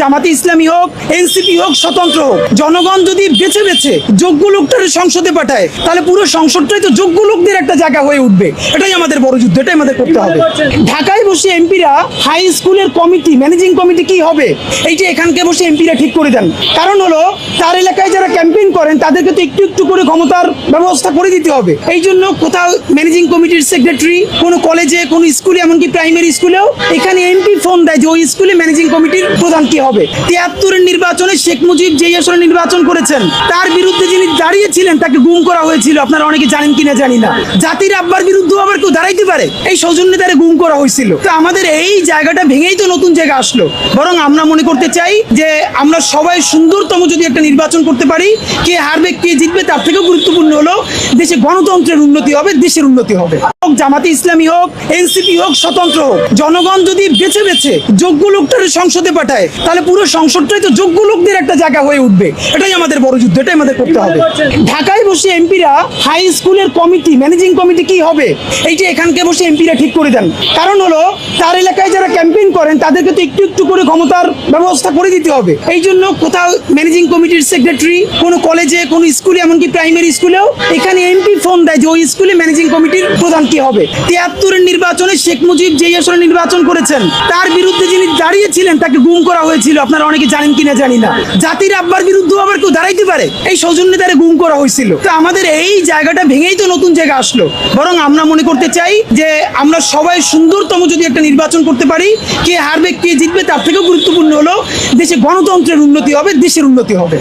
জামাতে ইসলামী হোক, এনসিপি হোক, স্বতন্ত্র হোক, জনগণ যদি বেছে বেছে যোগ্য লোকটার সংসদে পাঠায় তাহলে পুরো সংসদটাই তো যোগ্য লোকদের একটা জায়গা হয়ে উঠবে। এটাই আমাদের বড় যুদ্ধ, এটাই আমাদের করতে হবে। ঢাকায় বসে এমপিরা হাই স্কুলের কমিটি, ম্যানেজিং কমিটি কি হবে এইটা এখানকে বসে এমপিরা ঠিক করে দেন। কারণ হলো তার এলাকায় যারা ক্যাম্পেইন করেন তাদেরকে তো একটু একটু করে ক্ষমতার ব্যবস্থা করে দিতে হবে। এই জন্য কোথাও ম্যানেজিং কমিটির সেক্রেটারি, কোনো কলেজে, কোনো স্কুলে, এমনকি প্রাইমারি স্কুলেও এখানে এমপি ফোন দেয় যে ওই স্কুলে ম্যানেজিং কমিটির প্রধান কি হবে। ৭৩-এর নির্বাচনে শেখ মুজিব যেই আসলে নির্বাচন করেছেন তার বিরুদ্ধে যিনি দাঁড়িয়েছিলেন তাকে গুম করা হয়েছিল, আপনারা অনেকে জানেন কিনা জানি না। জাতির আব্বার বিরুদ্ধে আবার কেউ দাঁড়াইতে পারে? এই সৌজন্যে তারা গুম করা হয়েছিল। তো আমাদের এই জায়গাটা ভেঙেই তো নতুন জায়গা আসলো। বরং আমরা মনে করতে চাই যে আমরা সবাই সুন্দরতম যদি একটা নির্বাচন করতে পারি, কে হারবে কে জিতবে তার থেকেও গুরুত্বপূর্ণ হলো দেশে গণতন্ত্রের উন্নতি হবে, দেশের উন্নতি হবে। জামাতে ইসলামী হোক, এনসিপি হোক, স্বতন্ত্র হোক, জনগণ যদি বেছে বেছে যোগ্য লোকটার সংসদে পাঠায় তাহলে পুরো সংসদটাই তো যোগ্য লোকদের একটা জায়গা হয়ে উঠবে। এটাই আমাদের বড় যুদ্ধ, এটাই আমাদের করতে হবে। ঢাকায় বসে এমপিরা হাই স্কুলের কমিটি, ম্যানেজিং কমিটি কি হবে এইটা এখানকে বসে এমপিরা ঠিক করে দেন। কারণ হলো তার এলাকায় যারা ক্যাম্পেইন করেন তাদেরকে তো একটু একটু করে ক্ষমতার ব্যবস্থা করে দিতে হবে। এই জন্য কোথাও ম্যানেজিং কমিটির সেক্রেটারি, কোনো কলেজে, কোনো স্কুলে, এমনকি প্রাইমারি স্কুলেও এখানে এমপি ফোন দেয় যে ওই স্কুলে ম্যানেজিং কমিটির প্রধান কি হবে। ৭৩-এর নির্বাচনে শেখ মুজিব যেই আসলে নির্বাচন করেছেন তার বিরুদ্ধে যিনি দাঁড়িয়েছিলেন তাকে গুম করা হয়েছিল, আপনারা অনেকে জানেন কিনা জানি না। জাতির আব্বার বিরুদ্ধে আবার কেউ দাঁড়াইতে পারে? এই সৌজন্যে তারা গুম করা হয়েছিল। তো আমাদের এই জায়গাটা ভেঙেই তো নতুন জায়গা আসলো। বরং আমরা মনে করতে চাই যে আমরা সবাই সুন্দরতম যদি একটা নির্বাচন করতে পারি, কে হারবে কে জিতবে তার থেকেও গুরুত্বপূর্ণ হলো দেশে গণতন্ত্রের উন্নতি হবে, দেশের উন্নতি হবে।